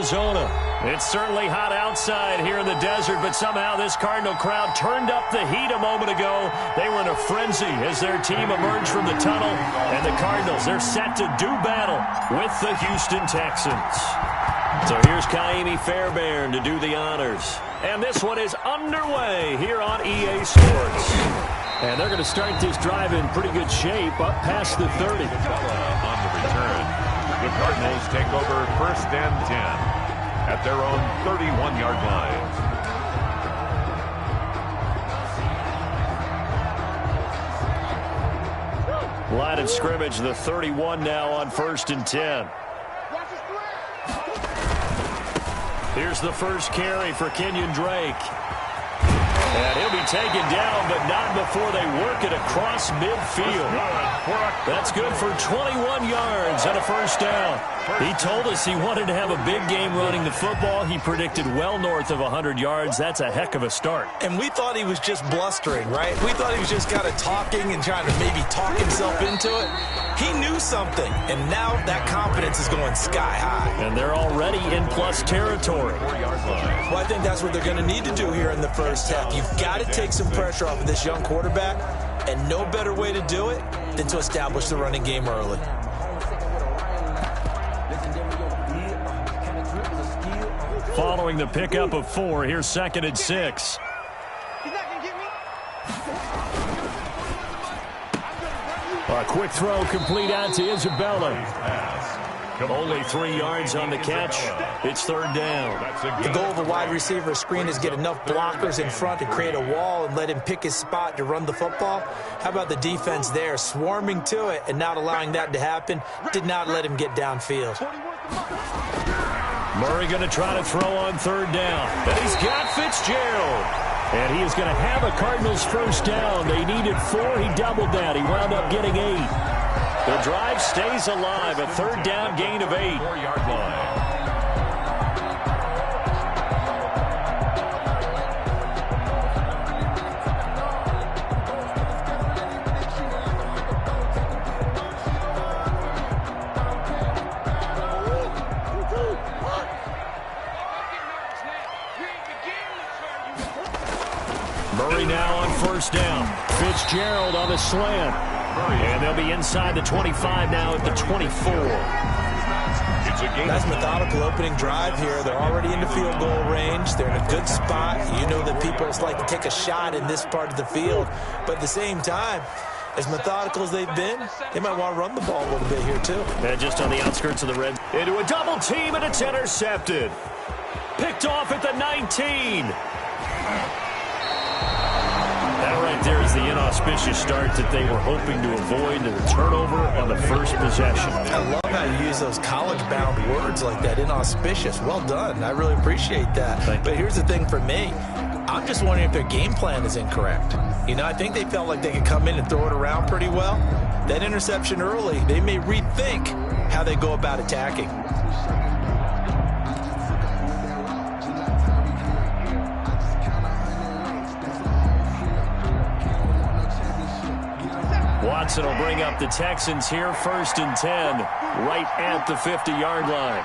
Arizona. It's certainly hot outside here in the desert, but somehow this Cardinal crowd turned up the heat a moment ago. They were in a frenzy as their team emerged from the tunnel, and the Cardinals, they're set to do battle with the Houston Texans. So here's Ka'imi Fairbairn to do the honors. And this one is underway here on EA Sports. And they're going to start this drive in pretty good shape up past the 30. On the return, the Cardinals take over 1st and 10 at their own 31-yard line. Line of scrimmage, the 31 now on 1st and 10. Here's the first carry for Kenyon Drake. And he'll be taken down, but not before they work it across midfield. That's good for 21 yards and a first down. He told us he wanted to have a big game running the football. He predicted well north of 100 yards. That's a heck of a start. And we thought he was just blustering, right? We thought he was just kind of talking and trying to maybe talk himself into it. He knew something, and now that confidence is going sky high. And they're already in plus territory. Well, I think that's what they're going to need to do here in the first half. You've got to take some pressure off of this young quarterback, and no better way to do it than to establish the running game early. Following the pickup of 4, here's 2nd and 6. A quick throw complete out to Isabella. Only 3 yards on the catch. It's 3rd down. The goal of a wide receiver screen is get enough blockers in front to create a wall and let him pick his spot to run the football. How about the defense there, swarming to it and not allowing that to happen? Did not let him get downfield. Murray going to try to throw on 3rd down. And he's got Fitzgerald. And he is going to have a Cardinals first down. They needed 4. He doubled that. He wound up getting 8. The drive stays alive. A 3rd down gain of 8. 4-yard line. Murray now on 1st down. Fitzgerald on the slant. And they'll be inside the 25 now at the 24. Nice methodical opening drive here. They're already into field goal range. They're in a good spot. You know that people like to take a shot in this part of the field. But at the same time, as methodical as they've been, they might want to run the ball a little bit here too. And just on the outskirts of the red. Into a double team, and it's intercepted. Picked off at the 19. That right there is the inauspicious start that they were hoping to avoid, and the turnover on the first possession. I love how you use those college-bound words like that, inauspicious. Well done. I really appreciate that. But here's the thing for me. I'm just wondering if their game plan is incorrect. You know, I think they felt like they could come in and throw it around pretty well. That interception early, they may rethink how they go about attacking. Watson will bring up the Texans here, 1st and 10, right at the 50-yard line.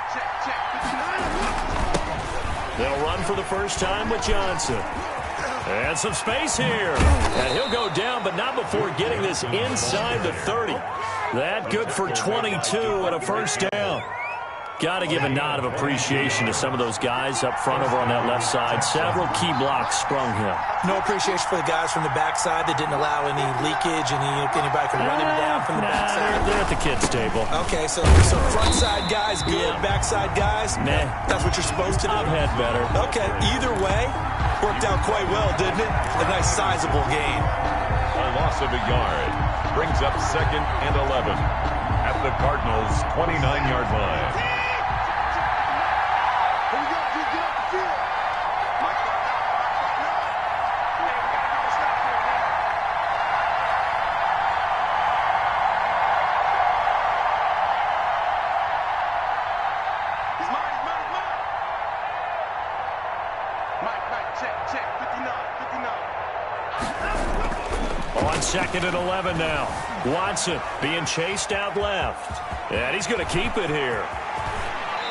They'll run for the first time with Johnson. And some space here. And he'll go down, but not before getting this inside the 30. That good for 22 and a first down. Got to give a nod of appreciation to some of those guys up front over on that left side. Several key blocks sprung him. No appreciation for the guys from the backside that didn't allow any leakage, and anybody could run him down from the backside. They're at the kids' table. Okay, so front side guys good, backside guys, nah. That's what you're supposed to do? I've had better. Okay, either way, worked out quite well, didn't it? A nice sizable gain. A loss of a yard brings up 2nd and 11 at the Cardinals' 29-yard line. On 2nd and 11 now. Watson being chased out left. And he's going to keep it here.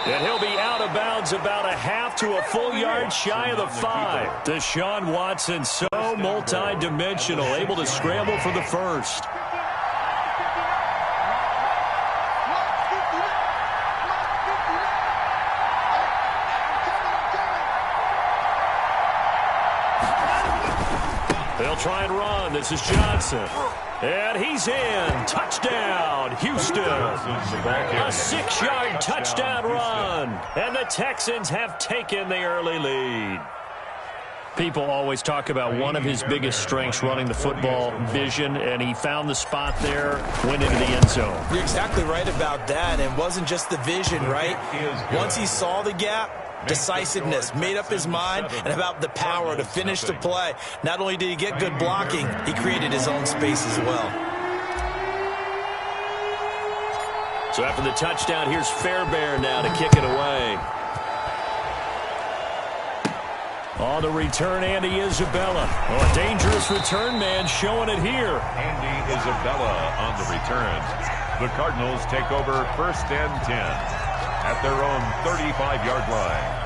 And he'll be out of bounds crowd's about a half to a full yard shy of the 5. Deshaun Watson, so multi-dimensional, able to scramble for the first. They'll try and run. This is Johnson. And he's in. Touchdown, Houston. A 6-yard touchdown run. And the Texans have taken the early lead. People always talk about one of his biggest strengths running the football, vision, and he found the spot there, went into the end zone. You're exactly right about that. And it wasn't just the vision, right? Once he saw the gap, decisiveness, made up his mind, and about the power to finish the play. Not only did he get good blocking, he created his own space as well. So after the touchdown, here's Fairbairn now to kick it away. On the return, Andy Isabella. Oh, a dangerous return man showing it here. Andy Isabella on the return. The Cardinals take over 1st and 10. At their own 35-yard line.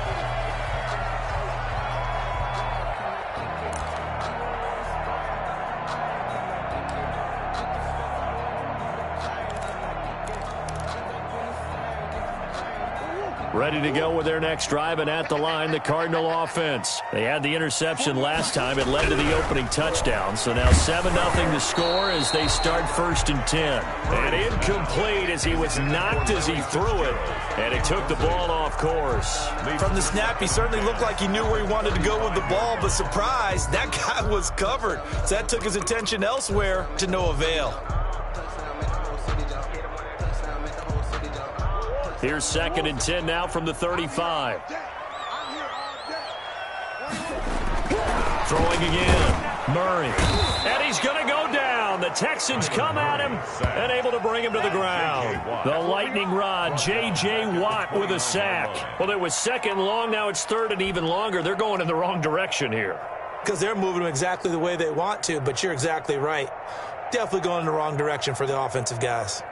Ready to go with their next drive, and at the line, the Cardinal offense. They had the interception last time. It led to the opening touchdown. So now 7-0 to score as they start 1st and 10. And incomplete as he was knocked as he threw it. And it took the ball off course. From the snap, he certainly looked like he knew where he wanted to go with the ball, but surprise, that guy was covered. So that took his attention elsewhere to no avail. Here's 2nd and 10 now from the 35. Throwing again. Murray. And he's going to go down. The Texans come at him and able to bring him to the ground. The lightning rod, J.J. Watt with a sack. Well, it was 2nd long. Now it's 3rd and even longer. They're going in the wrong direction here. Because they're moving them exactly the way they want to, but you're exactly right. Definitely going in the wrong direction for the offensive guys.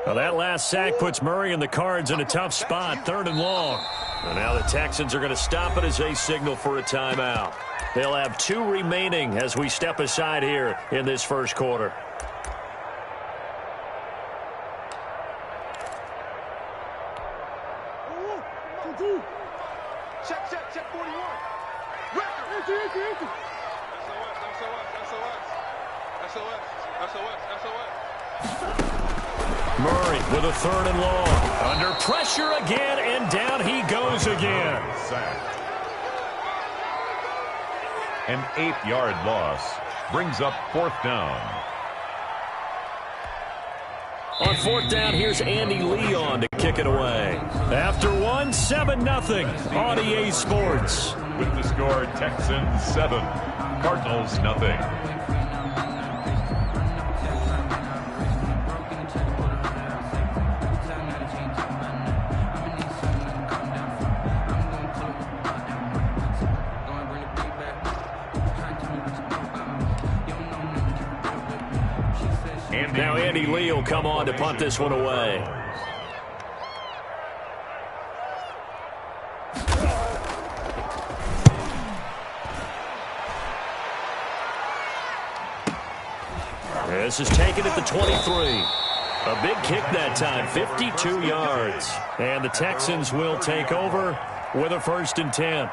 Well, that last sack puts Murray and the Cards in a tough spot, 3rd and long. And now the Texans are going to stop it as they signal for a timeout. They'll have 2 remaining as we step aside here in this first quarter. Check 41. SOS. Murray with a 3rd and long. Under pressure again, and down he goes again. An 8-yard loss brings up 4th down. On 4th down, here's Andy Leon to kick it away. After 7-0 on EA Sports. With the score, Texans 7, Cardinals nothing. Now Andy Lee will come on to punt this one away. This is taken at the 23. A big kick that time, 52 yards. And the Texans will take over with a 1st and 10.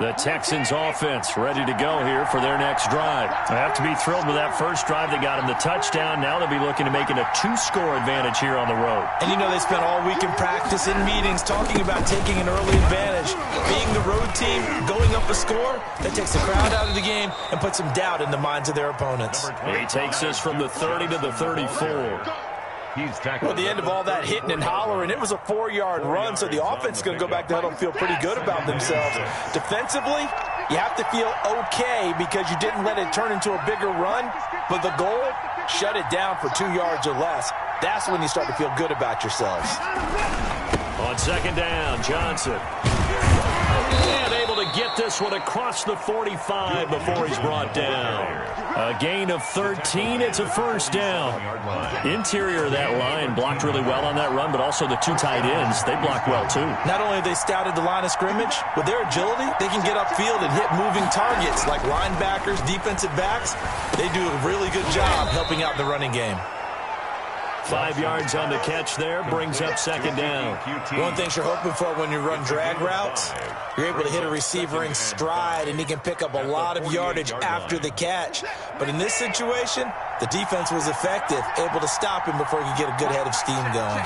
The Texans offense ready to go here for their next drive. They have to be thrilled with that first drive. They got him the touchdown. Now they'll be looking to make it a 2-score advantage here on the road. And you know they spent all week in practice, in meetings, talking about taking an early advantage. Being the road team, going up a score, that takes the crowd out of the game and puts some doubt in the minds of their opponents. He takes this from the 30 to the 34. He's tackled. Well, at the end of all that hitting and hollering, it was a 4-yard run, so the offense is going to go back to huddle and feel pretty good about themselves. Defensively, you have to feel okay because you didn't let it turn into a bigger run, but the goal, shut it down for 2 yards or less. That's when you start to feel good about yourselves. On second down, Johnson. And able to get this one across the 45 before he's brought down. A gain of 13. It's a first down. Interior of that line blocked really well on that run, but also the 2 tight ends, they blocked well too. Not only have they scouted the line of scrimmage, with their agility, they can get upfield and hit moving targets like linebackers, defensive backs. They do a really good job helping out the running game. 5 yards on the catch there, brings up second down. One of the things you're hoping for when you run drag routes, you're able to hit a receiver in stride, and he can pick up a lot of yardage after the catch. But in this situation, the defense was effective, able to stop him before he could get a good head of steam going.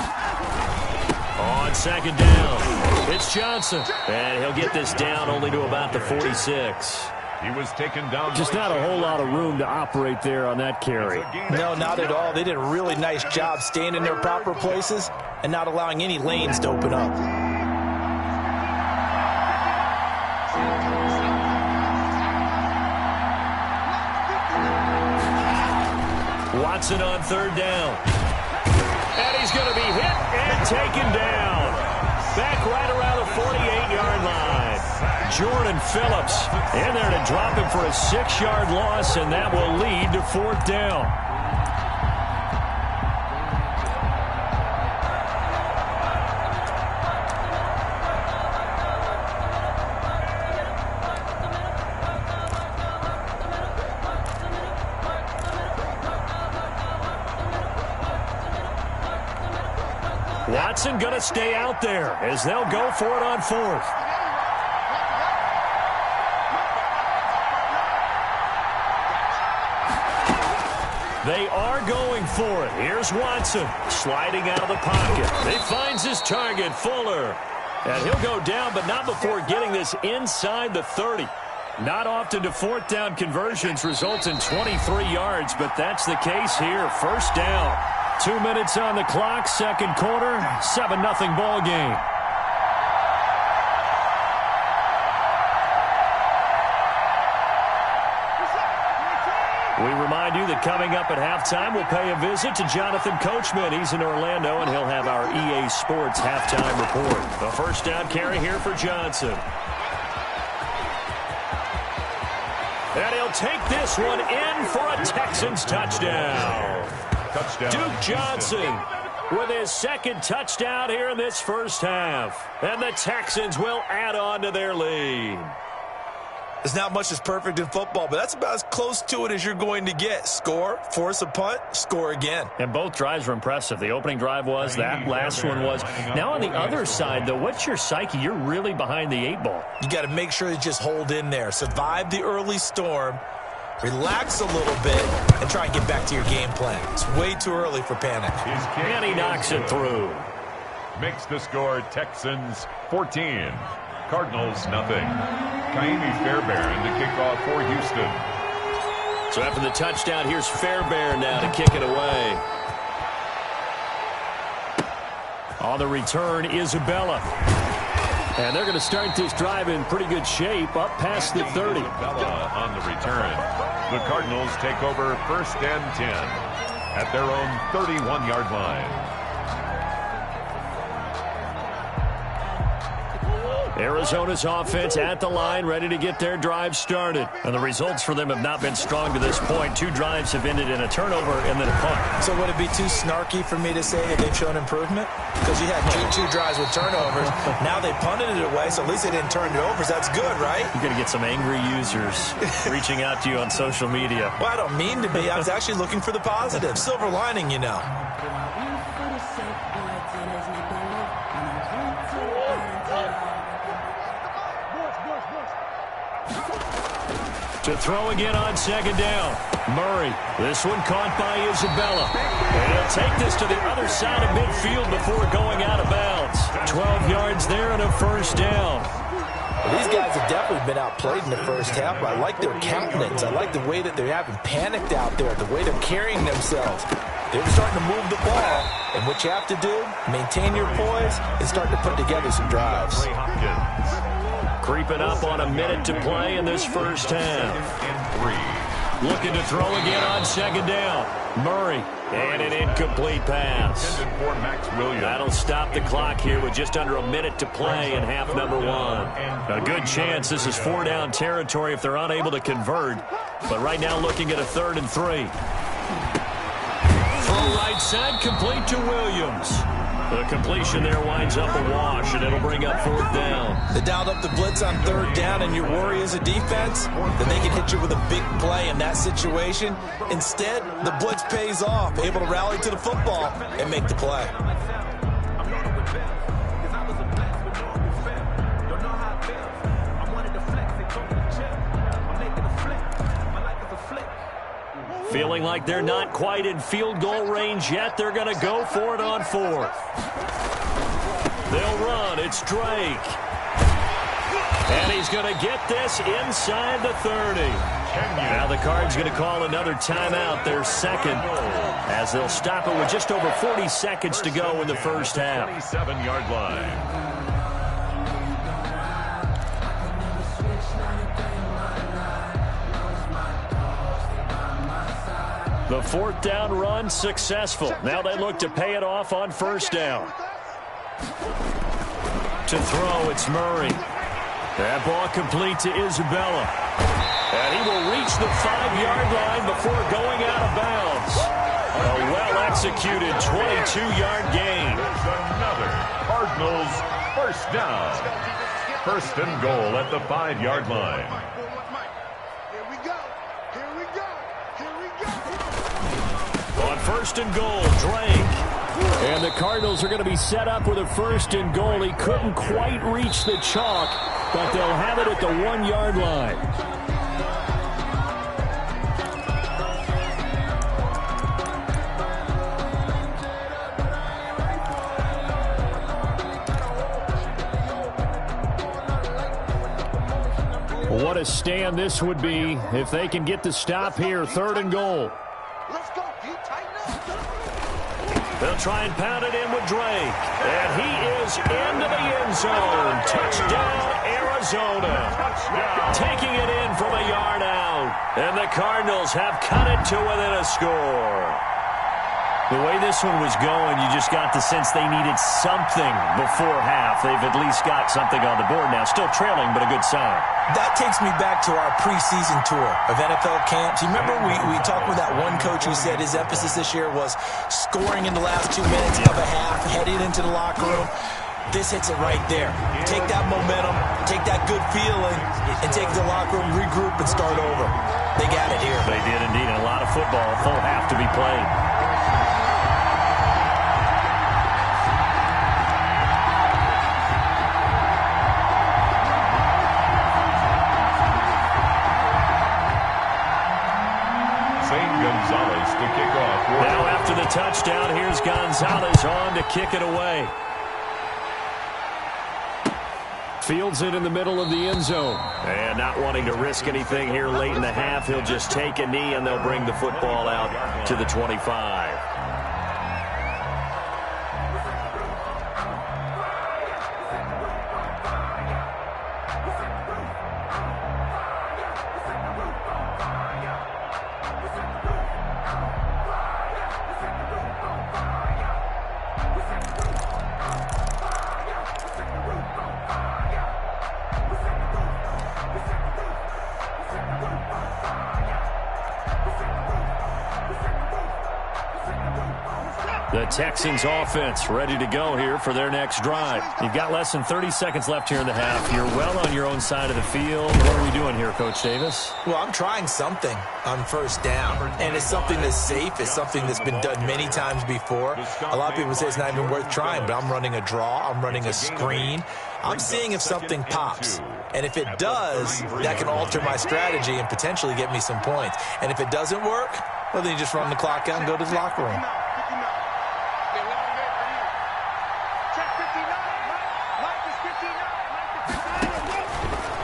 On second down, it's Johnson. And he'll get this down only to about the 46. He was taken down. Just not a whole lot of room to operate there on that carry. No, not at all. They did a really nice job staying in their proper places and not allowing any lanes to open up. Watson on third down. And he's going to be hit and taken down. Back right around the 48-yard line. Jordan Phillips in there to drop him for a 6-yard loss, and that will lead to fourth down. Watson going to stay out there as they'll go for it on fourth. They are going for it. Here's Watson sliding out of the pocket. He finds his target, Fuller. And he'll go down, but not before getting this inside the 30. Not often do fourth down conversions result in 23 yards, but that's the case here. First down. 2 minutes on the clock, second quarter, 7-0 ball game. We remind you that coming up at halftime, we'll pay a visit to Jonathan Coachman. He's in Orlando, and he'll have our EA Sports halftime report. The first down carry here for Johnson. And he'll take this one in for a Texans touchdown. Duke Johnson with his second touchdown here in this first half. And the Texans will add on to their lead. There's not much that's perfect in football, but that's about as close to it as you're going to get. Score, force a punt, score again. And both drives were impressive. The opening drive was, that last one was. Now on the other side, though, what's your psyche? You're really behind the 8 ball. You got to make sure you just hold in there. Survive the early storm, relax a little bit, and try and get back to your game plan. It's way too early for panic. And he knocks it through. Makes the score Texans 14. Cardinals nothing. Kaimi Fairbairn to kick off for Houston. So after the touchdown, here's Fairbairn now to kick it away. On the return, Isabella. And they're going to start this drive in pretty good shape, up past the 30. Isabella on the return. The Cardinals take over first and 10 at their own 31-yard line. Arizona's offense at the line, ready to get their drive started. And the results for them have not been strong to this point. 2 drives have ended in a turnover and then a punt. So would it be too snarky for me to say that they've shown improvement? Because you had two drives with turnovers. Now they punted it away, so at least they didn't turn it over. So that's good, right? You're going to get some angry users reaching out to you on social media. Well, I don't mean to be. I was actually looking for the positive. Silver lining, you know. To throw again on second down. Murray. This one caught by Isabella. And he'll take this to the other side of midfield before going out of bounds. 12 yards there and a first down. Well, these guys have definitely been outplayed in the first half. I like their countenance. I like the way that they haven't panicked out there, the way they're carrying themselves. They were starting to move the ball. And what you have to do, maintain your poise and start to put together some drives. Creeping up on a minute to play in this first half. Looking to throw again on second down. Murray. And an incomplete pass. That'll stop the clock here with just under a minute to play in half number one. A good chance this is 4-down territory if they're unable to convert. But right now looking at a 3rd and 3. Throw right side, complete to Williams. The completion there winds up a wash, and it'll bring up 4th down. They dialed up the blitz on 3rd down, and your worry as a defense, then they can hit you with a big play in that situation. Instead, the blitz pays off, able to rally to the football and make the play. Feeling like they're not quite in field goal range yet. They're going to go for it on 4th. They'll run. It's Drake. And he's going to get this inside the 30. Now the Cards going to call another timeout, their second, as they'll stop it with just over 40 seconds to go in the first half. 27-yard line. The 4th down run successful. Now they look to pay it off on 1st down. To throw, it's Murray. That ball complete to Isabella. And he will reach the 5-yard line before going out of bounds. A well-executed 22-yard gain. Another Cardinals first down. 1st and goal at the 5-yard line. On 1st and goal, Drake. And the Cardinals are going to be set up with a 1st and goal. He couldn't quite reach the chalk, but they'll have it at the 1-yard line. What a stand this would be if they can get the stop here. 3rd and goal. Let's go. You tighten up. They'll try and pound it in with Drake. And he is into the end zone. Touchdown, Arizona. Taking it in from a yard out. And the Cardinals have cut it to within a score. The way this one was going, you just got the sense they needed something before half. They've at least got something on the board now. Still trailing, but a good sign. That takes me back to our preseason tour of NFL camps. You remember we talked with that one coach who said his emphasis this year was scoring in the last 2 minutes of a half, heading into the locker room. This hits it right there. Take that momentum, take that good feeling, and take the locker room, regroup, and start over. They got it here. They did indeed. And a lot of football, full half to be played. Gonzalez to kick off. Now after the touchdown, here's Gonzalez on to kick it away. Fields it in the middle of the end zone. And not wanting to risk anything here late in the half, he'll just take a knee and they'll bring the football out to the 25. The Texans offense ready to go here for their next drive. You've got less than 30 seconds left here in the half. You're well on your own side of the field. What are we doing here, Coach Davis? Well, I'm trying something on 1st down, and it's something that's safe. It's something that's been done many times before. A lot of people say it's not even worth trying, but I'm running a draw. I'm running a screen. I'm seeing if something pops. And if it does, that can alter my strategy and potentially get me some points. And if it doesn't work, well, then you just run the clock out and go to the locker room.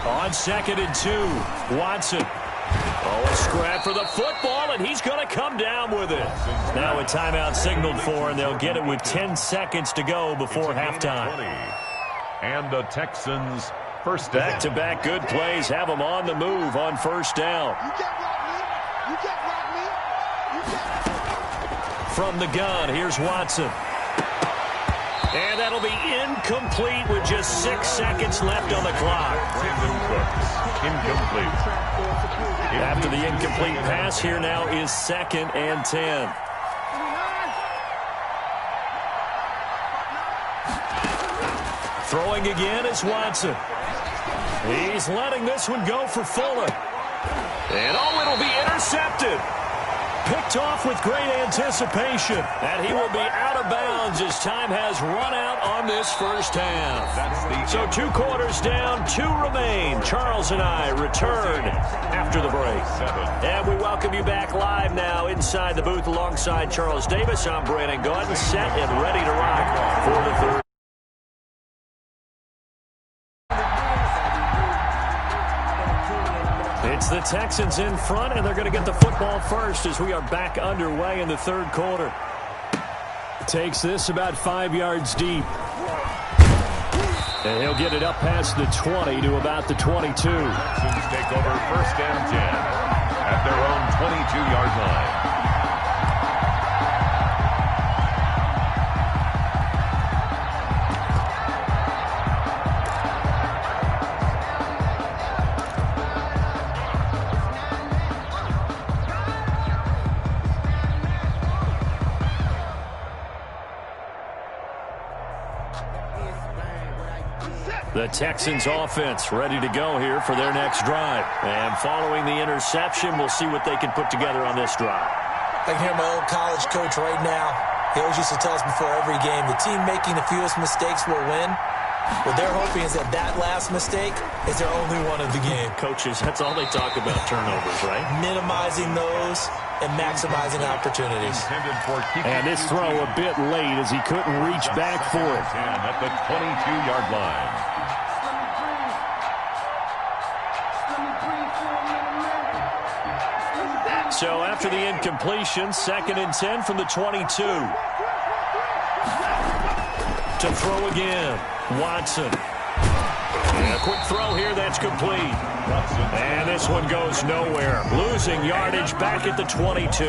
On 2nd and 2, Watson. Oh, a scrap for the football, and he's going to come down with it. Now a timeout signaled for, and they'll get it with 10 seconds to go before halftime. And the Texans first down. Back-to-back good plays have them on the move on first down. You can't block me. You can't block me. You can't. From the gun, here's Watson. And that'll be incomplete with just 6 seconds left on the clock. Brandon Cooks, incomplete. After the incomplete pass, here now is 2nd and 10. Throwing again is Watson. He's letting this one go for Fuller. And oh, it'll be intercepted. Picked off with great anticipation. And he will be out of bounds as time has run out on this first half. So 2 quarters down, 2 remain. Charles and I return after the break. And we welcome you back live now inside the booth alongside Charles Davis. I'm Brandon Gaudin, set and ready to rock for the third. It's the Texans in front, and they're going to get the football first as we are back underway in the third quarter. Takes this about 5 yards deep. And he'll get it up past the 20 to about the 22. Texans take over first and 10 at their own 22-yard line. The Texans offense ready to go here for their next drive. And following the interception, we'll see what they can put together on this drive. I can hear my old college coach right now. He always used to tell us before every game, the team making the fewest mistakes will win. What they're hoping is that that last mistake is their only one of the game. Coaches, that's all they talk about, turnovers, right? Minimizing those and maximizing opportunities. And this throw a bit late as he couldn't reach back for it. At the 22-yard line. So after the incompletion, 2nd and 10 from the 22. To throw again, Watson. And a quick throw here, that's complete. And this one goes nowhere. Losing yardage back at the 22.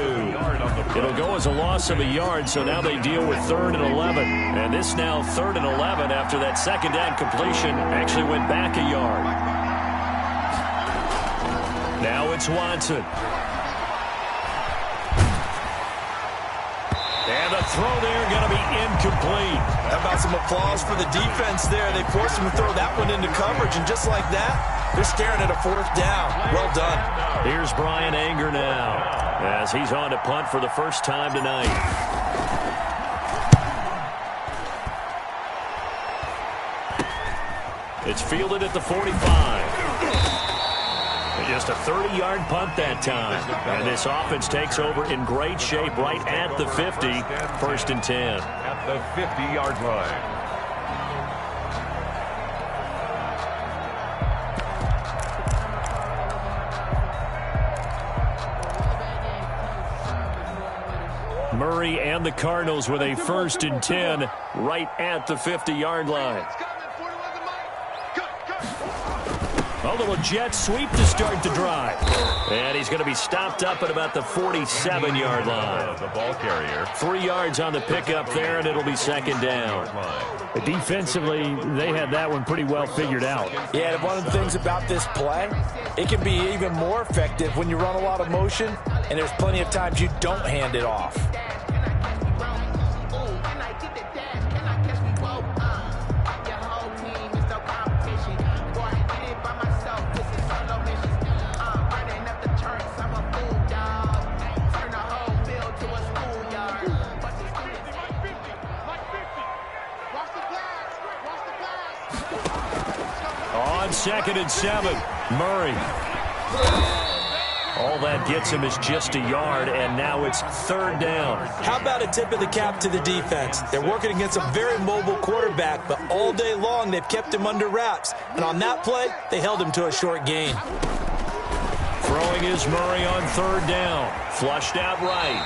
It'll go as a loss of a yard, so now they deal with 3rd and 11. And this now 3rd and 11 after that second down completion actually went back a yard. Now it's Watson. And the throw there going to be incomplete. How about some applause for the defense there? They forced him to throw that one into coverage, and just like that, they're staring at a 4th down. Well done. Here's Brian Anger now as he's on to punt for the first time tonight. It's fielded at the 45. Just a 30-yard punt that time. And this offense takes over in great shape right at the 50. 1st and 10. At the 50-yard line. Murray and the Cardinals with a 1st and 10 right at the 50-yard line. A little jet sweep to start the drive. And he's going to be stopped up at about the 47-yard line. The ball carrier. 3 yards on the pickup there, and it'll be 2nd down. Defensively, they had that one pretty well figured out. Yeah, and one of the things about this play, it can be even more effective when you run a lot of motion, and there's plenty of times you don't hand it off. On 2nd and 7, Murray. All that gets him is just a yard, and now it's 3rd down. How about a tip of the cap to the defense? They're working against a very mobile quarterback, but all day long they've kept him under wraps. And on that play, they held him to a short gain. Throwing is Murray on third down. Flushed out right.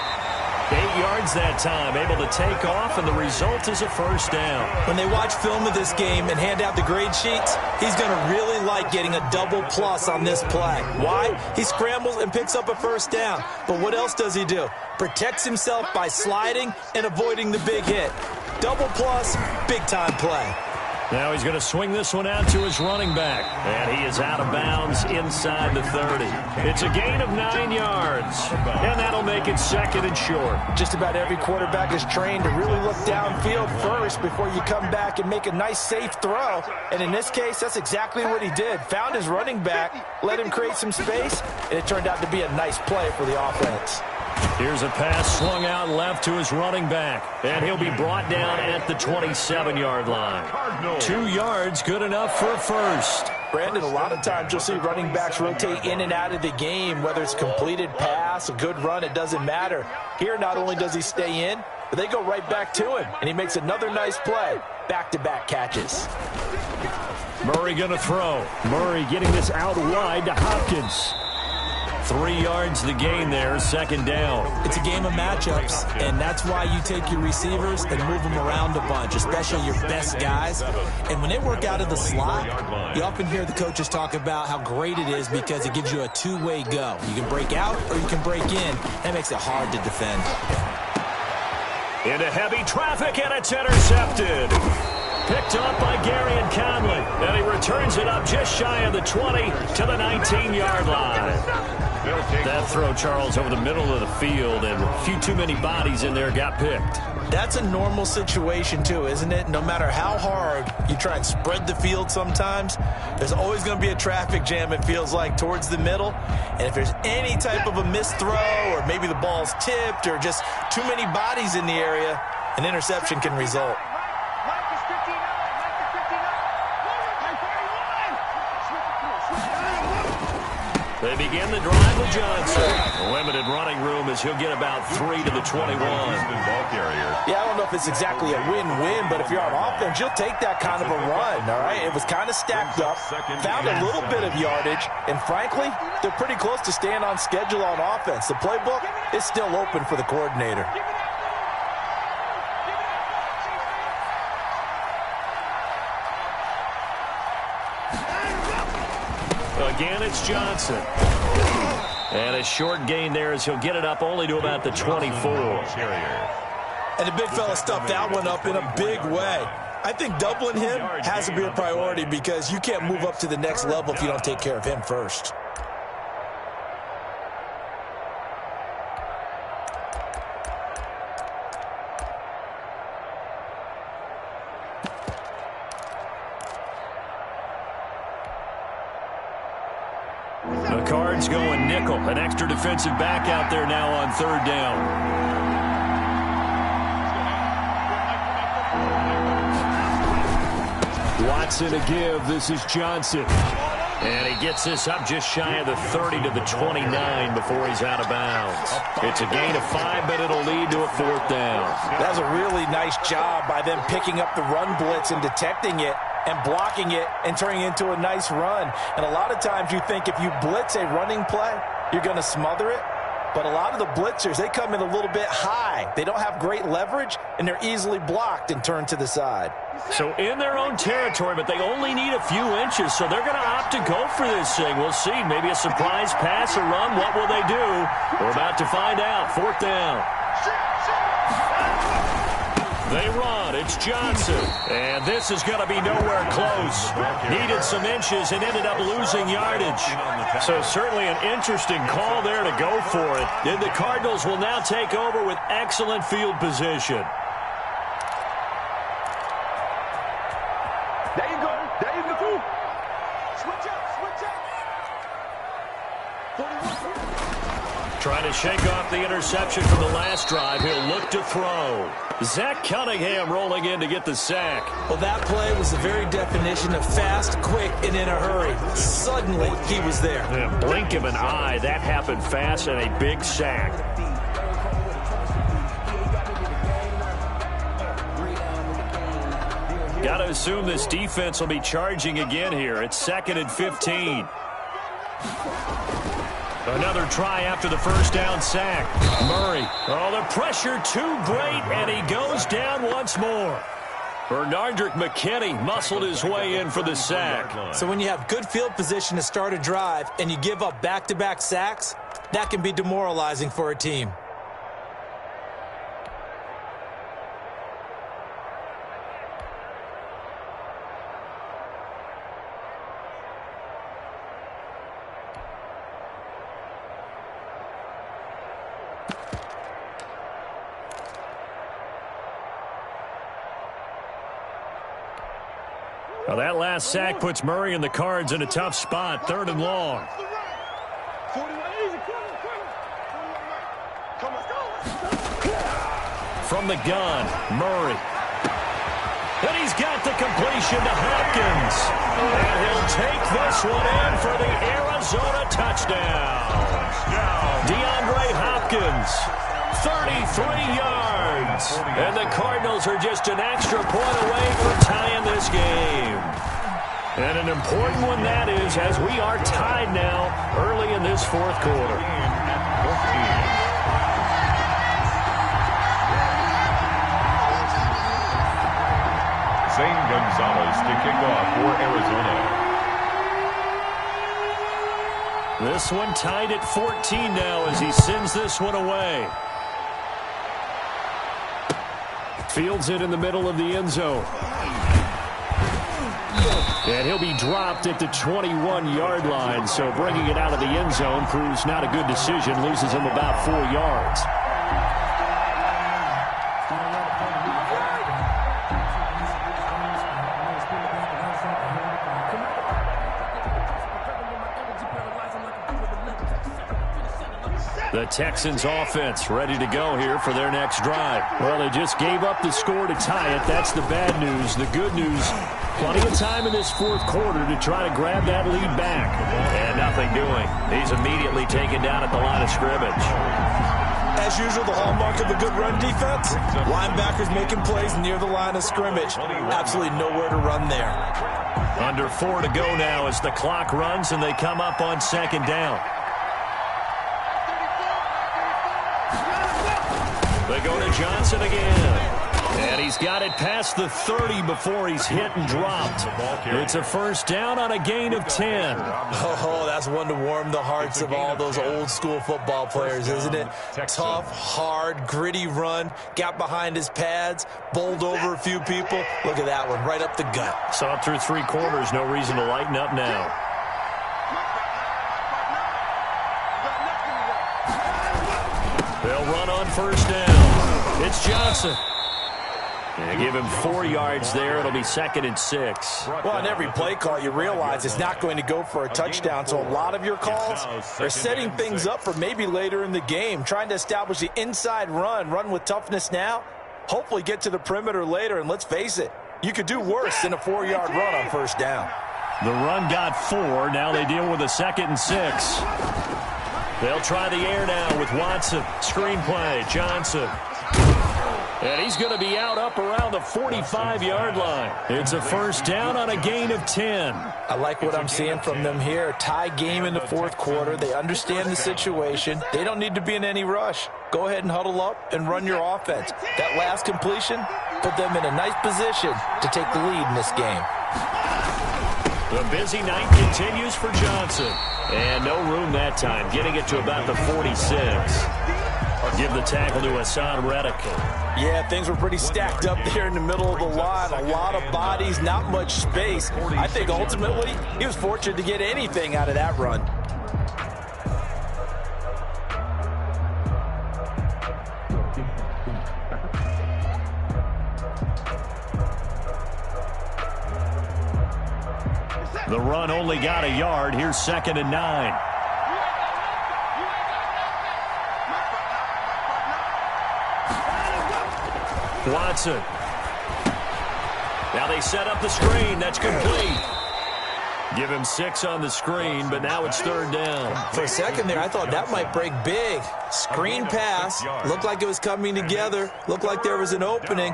8 yards that time, able to take off, and the result is a first down. When they watch film of this game and hand out the grade sheets, he's going to really like getting a double plus on this play. Why? He scrambles and picks up a first down. But what else does he do? Protects himself by sliding and avoiding the big hit. Double plus, big-time play. Now he's going to swing this one out to his running back. And he is out of bounds inside the 30. It's a gain of 9 yards. And that'll make it second and short. Just about every quarterback is trained to really look downfield first before you come back and make a nice, safe throw. And in this case, that's exactly what he did. Found his running back, let him create some space, and it turned out to be a nice play for the offense. Here's a pass swung out left to his running back. And he'll be brought down at the 27-yard line. 2 yards, good enough for a first. Brandon, a lot of times you'll see running backs rotate in and out of the game, whether it's completed pass, a good run, it doesn't matter. Here, not only does he stay in, but they go right back to him, and he makes another nice play. Back-to-back catches. Murray going to throw. Murray getting this out wide to Hopkins. 3 yards the gain there, second down. It's a game of matchups, and that's why you take your receivers and move them around a bunch, especially your best guys. And when they work out of the slot, you often hear the coaches talk about how great it is because it gives you a two-way go. You can break out or you can break in. That makes it hard to defend. Into heavy traffic, and it's intercepted. Picked up by Garyon Conley, and he returns it up just shy of the 20 to the 19-yard line. That throw, Charles, over the middle of the field, and a few too many bodies in there got picked. That's a normal situation, too, isn't it? No matter how hard you try and spread the field sometimes, there's always going to be a traffic jam, it feels like, towards the middle. And if there's any type of a missed throw, or maybe the ball's tipped, or just too many bodies in the area, an interception can result. They begin the drive with Johnson. Limited running room as he'll get about 3 to the 21. Yeah, I don't know if it's exactly a win-win, but if you're on offense, you'll take that kind of a run, all right? It was kind of stacked up, found a little bit of yardage, and frankly, they're pretty close to staying on schedule on offense. The playbook is still open for the coordinator. Again, it's Johnson. And a short gain there as he'll get it up only to about the 24. And the big fella stuffed that one up in a big way. I think doubling him has to be a priority because you can't move up to the next level if you don't take care of him first. The Cards going nickel. An extra defensive back out there now on third down. Watson to give. This is Johnson. And he gets this up just shy of the 30 to the 29 before he's out of bounds. It's a gain of 5, but it'll lead to a fourth down. That was a really nice job by them picking up the run blitz and detecting it and blocking it and turning it into a nice run. And a lot of times you think if you blitz a running play, you're going to smother it. But a lot of the blitzers, they come in a little bit high. They don't have great leverage, and they're easily blocked and turned to the side. So in their own territory, but they only need a few inches, so they're going to opt to go for this thing. We'll see. Maybe a surprise pass or run. What will they do? We're about to find out. Fourth down. They run. It's Johnson. And this is going to be nowhere close. Needed some inches and ended up losing yardage. So certainly an interesting call there to go for it. And the Cardinals will now take over with excellent field position. There you go. There you go. Switch up. Switch up. 41. Trying to shake off the interception from the last drive. He'll look to throw. Zach Cunningham rolling in to get the sack. Well, that play was the very definition of fast, quick, and in a hurry. Suddenly, he was there. In a blink of an eye, that happened fast and a big sack. Got to assume this defense will be charging again here. It's 2nd and 15. Another try after the first down sack. Murray. Oh, the pressure too great, and he goes down once more. Bernardrick McKinney muscled his way in for the sack. So when you have good field position to start a drive and you give up back-to-back sacks, that can be demoralizing for a team. Well, that last sack puts Murray and the Cards in a tough spot, 3rd and long. From the gun, Murray. And he's got the completion to Hopkins. And he'll take this one in for the Arizona touchdown. DeAndre Hopkins, 33 yards. And the Cardinals are just an extra point away from tying this game. And an important one that is, as we are tied now early in this 4th quarter. Zane Gonzalez to kick off for Arizona. This one tied at 14 now as he sends this one away. Fields it in the middle of the end zone. And he'll be dropped at the 21-yard line, so bringing it out of the end zone proves not a good decision, loses him about 4 yards. The Texans offense ready to go here for their next drive. Well, they just gave up the score to tie it. That's the bad news. The good news, plenty of time in this 4th quarter to try to grab that lead back. And nothing doing. He's immediately taken down at the line of scrimmage. As usual, the hallmark of a good run defense, linebackers making plays near the line of scrimmage. Absolutely nowhere to run there. Under 4 to go now as the clock runs and they come up on 2nd down. They go to Johnson again. And he's got it past the 30 before he's hit and dropped. It's a first down on a gain of 10. Oh, that's one to warm the hearts of all those old-school football players, isn't it? Tough, hard, gritty run. Got behind his pads, bowled over a few people. Look at that one, right up the gut. Saw it through 3 quarters. No reason to lighten up now. They'll run on first down. It's Johnson. And give him 4 yards there. It'll be 2nd and 6. Well, on every play call, you realize it's not going to go for a touchdown. So a lot of your calls are setting things up for maybe later in the game, trying to establish the inside run with toughness now, hopefully get to the perimeter later. And let's face it, you could do worse than a 4-yard run on first down. The run got 4. Now they deal with a 2nd and 6. They'll try the air now with Watson. Screen play, Johnson. And he's going to be out up around the 45-yard line. It's a first down on a gain of 10. I like what I'm seeing from them here. Tie game in the 4th quarter. They understand the situation. They don't need to be in any rush. Go ahead and huddle up and run your offense. That last completion put them in a nice position to take the lead in this game. The busy night continues for Johnson. And no room that time, getting it to about the 46. Give the tackle to Hassan Reddick. Yeah, things were pretty stacked up there in the middle of the line. A lot of bodies, not much space. I think ultimately he was fortunate to get anything out of that run. The run only got a yard. Here's 2nd and 9. Watson. Now they set up the screen. That's complete. Give him 6 on the screen, but now it's 3rd down. For a second there, I thought that might break big. Screen pass. Looked like it was coming together. Looked like there was an opening.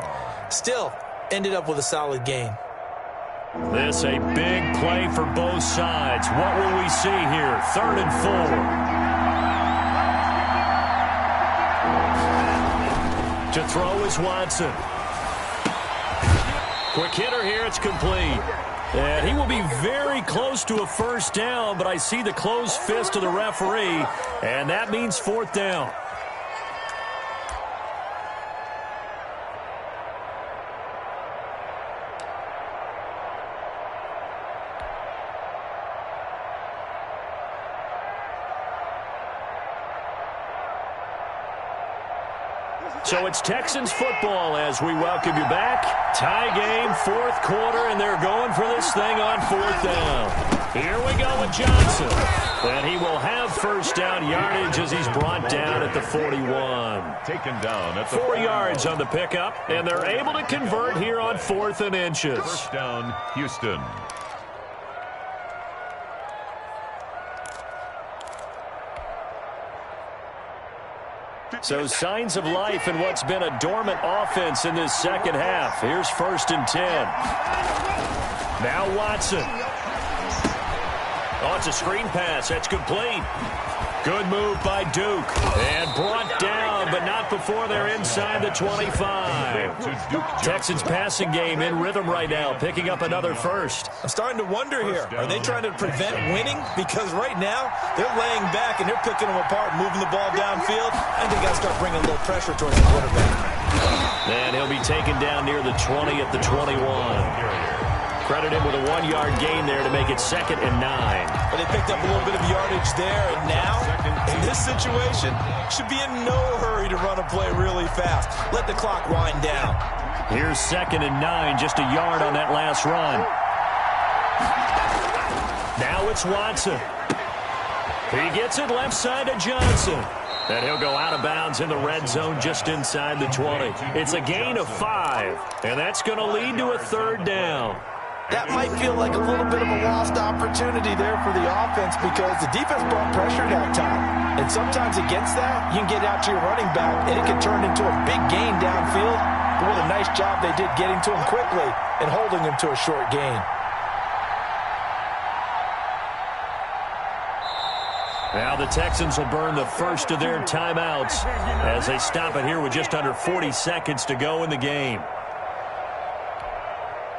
Still, ended up with a solid gain. This a big play for both sides. What will we see here? 3rd and 4. To throw is Watson. Quick hitter here. It's complete. And he will be very close to a first down, but I see the closed fist of the referee, and that means fourth down. So it's Texans football as we welcome you back. Tie game, fourth quarter, and they're going for this thing on fourth down. Here we go with Johnson. And he will have first down yardage as he's brought down at the 41. Taken down at the 4 yards on the pickup, and they're able to convert here on 4th and inches. First down, Houston. So signs of life in what's been a dormant offense in this second half. Here's 1st and 10. Now Watson. Oh, it's a screen pass. That's complete. Good move by Duke. And brought down, but not before they're inside the 25. Texans passing game in rhythm right now, picking up another first. I'm starting to wonder here. Are they trying to prevent winning? Because right now, they're laying back and they're picking them apart, moving the ball downfield. I think I'll start bringing a little pressure towards the quarterback. And he'll be taken down near the 20 at the 21. Credit him with a 1-yard gain there to make it 2nd and 9. But they picked up a little bit of yardage there, and now, in this situation, should be in no hurry to run a play really fast. Let the clock wind down. Here's 2nd and 9, just a yard on that last run. Now it's Watson. He gets it left side to Johnson. And he'll go out of bounds in the red zone just inside the 20. It's a gain of 5, and that's going to lead to a 3rd down. That might feel like a little bit of a lost opportunity there for the offense because the defense brought pressure that time. And sometimes against that, you can get out to your running back, and it can turn into a big gain downfield. But what a nice job they did getting to him quickly and holding him to a short gain. Now the Texans will burn the first of their timeouts as they stop it here with just under 40 seconds to go in the game.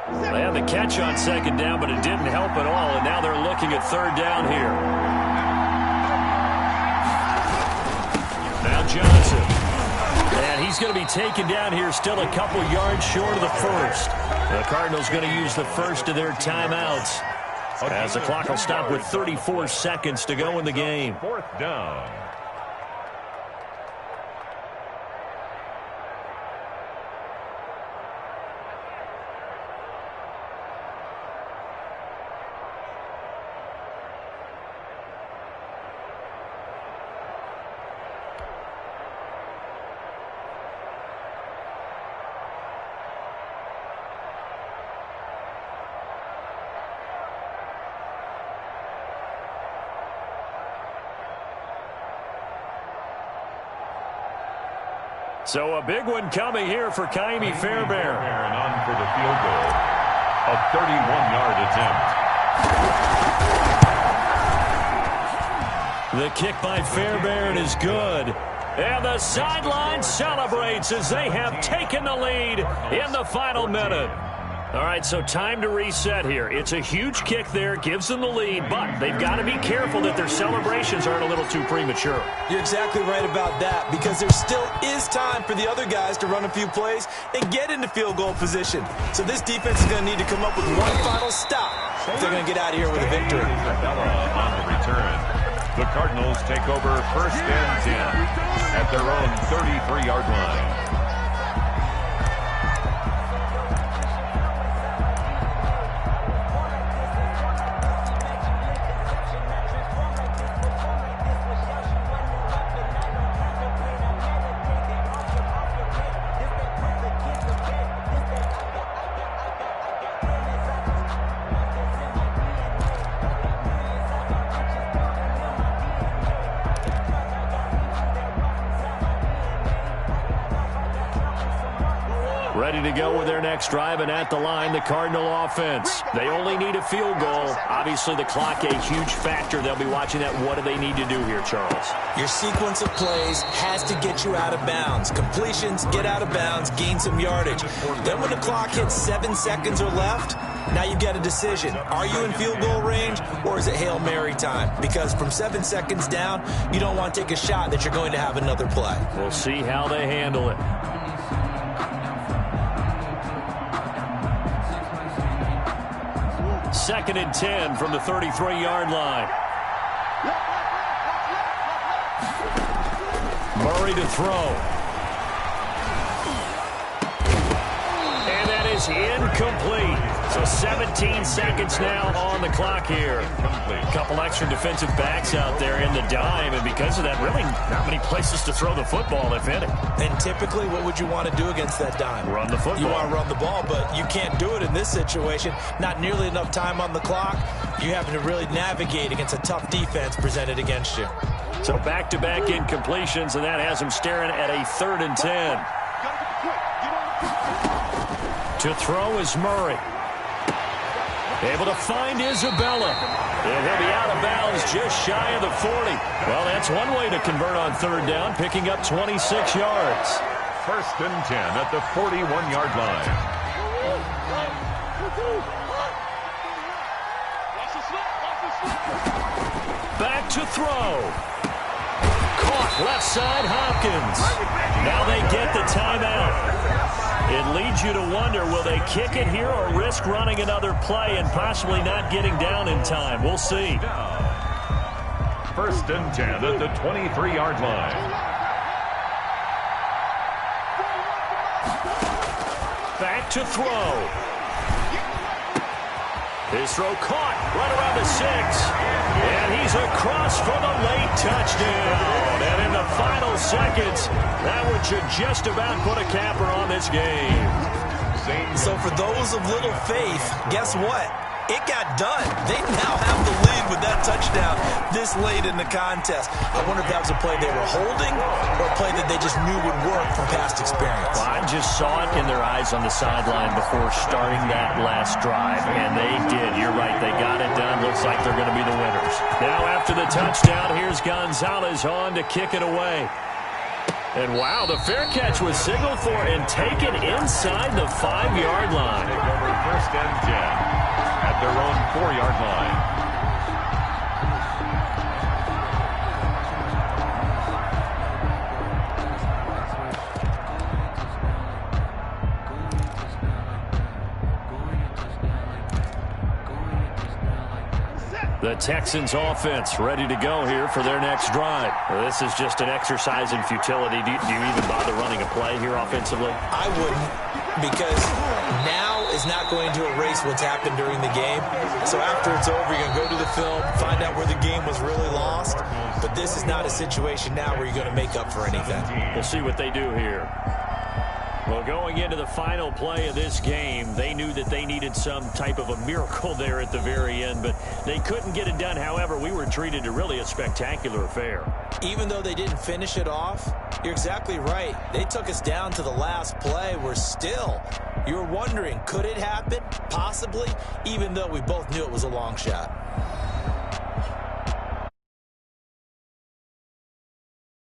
They had the catch on 2nd down, but it didn't help at all, and now they're looking at 3rd down here. Now Johnson. And he's going to be taken down here still a couple yards short of the first. The Cardinals going to use the first of their timeouts as the clock will stop with 34 seconds to go in the game. 4th down. So a big one coming here for Ka'imi Fairbairn. And on for the field goal. A 31-yard attempt. The kick by Fairbairn is good. And the sideline celebrates as they have taken the lead in the final minute. All right, so time to reset here. It's a huge kick there, gives them the lead, but they've got to be careful that their celebrations aren't a little too premature. You're exactly right about that because there still is time for the other guys to run a few plays and get into field goal position. So this defense is going to need to come up with one final stop if they're going to get out of here with a victory. On the return, the Cardinals take over 1st and 10 at their own 33-yard line. ready to go with their next drive, and at the line, the Cardinal offense. They only need a field goal. Obviously, the clock a huge factor. They'll be watching that. What do they need to do here, Charles? Your sequence of plays has to get you out of bounds. Completions, get out of bounds, gain some yardage. Then when the clock hits 7 seconds or left, now you get a decision. Are you in field goal range, or is it Hail Mary time? Because from 7 seconds down, you don't want to take a shot that you're going to have another play. We'll see how they handle it. Second and 10 from the 33-yard line. Murray to throw. And that is incomplete. So 17 seconds now on the clock here. A couple extra defensive backs out there in the dime, and because of that, really not many places to throw the football, if any. And typically, what would you want to do against that dime? Run the football. You want to run the ball, but you can't do it in this situation. Not nearly enough time on the clock. You have to really navigate against a tough defense presented against you. So back-to-back incompletions, and that has him staring at a 3rd and 10. To throw is Murray. Able to find Isabella. And he'll be out of bounds just shy of the 40. Well, that's one way to convert on 3rd down, picking up 26 yards. 1st and 10 at the 41-yard line. Back to throw. Caught left side, Hopkins. Now they get the timeout. It leads you to wonder, will they kick it here or risk running another play and possibly not getting down in time? We'll see. 1st and 10 at the 23-yard line. Back to throw. His throw caught right around the 6. And he's across for the late touchdown. And in the final seconds, that one should just about put a capper on this game. So for those of little faith, guess what? It got done. They now have the lead with that touchdown this late in the contest. I wonder if that was a play they were holding or a play that they just knew would work from past experience. Well, I just saw it in their eyes on the sideline before starting that last drive, and they did. You're right. They got it done. Looks like they're going to be the winners. Now after the touchdown, here's Gonzalez on to kick it away. And wow, the fair catch was signaled for and taken inside the 5-yard line. Take over 1st and 10 at their own 4-yard line. The Texans offense ready to go here for their next drive. Well, this is just an exercise in futility. Do you even bother running a play here offensively? I wouldn't, because now is not going to erase what's happened during the game. So after it's over, you're going to go to the film, find out where the game was really lost. But this is not a situation now where you're going to make up for anything. We'll see what they do here. Well, going into the final play of this game, they knew that they needed some type of a miracle there at the very end, but they couldn't get it done. However, we were treated to really a spectacular affair. Even though they didn't finish it off, you're exactly right. They took us down to the last play. We're still, you're wondering, could it happen? Possibly, even though we both knew it was a long shot.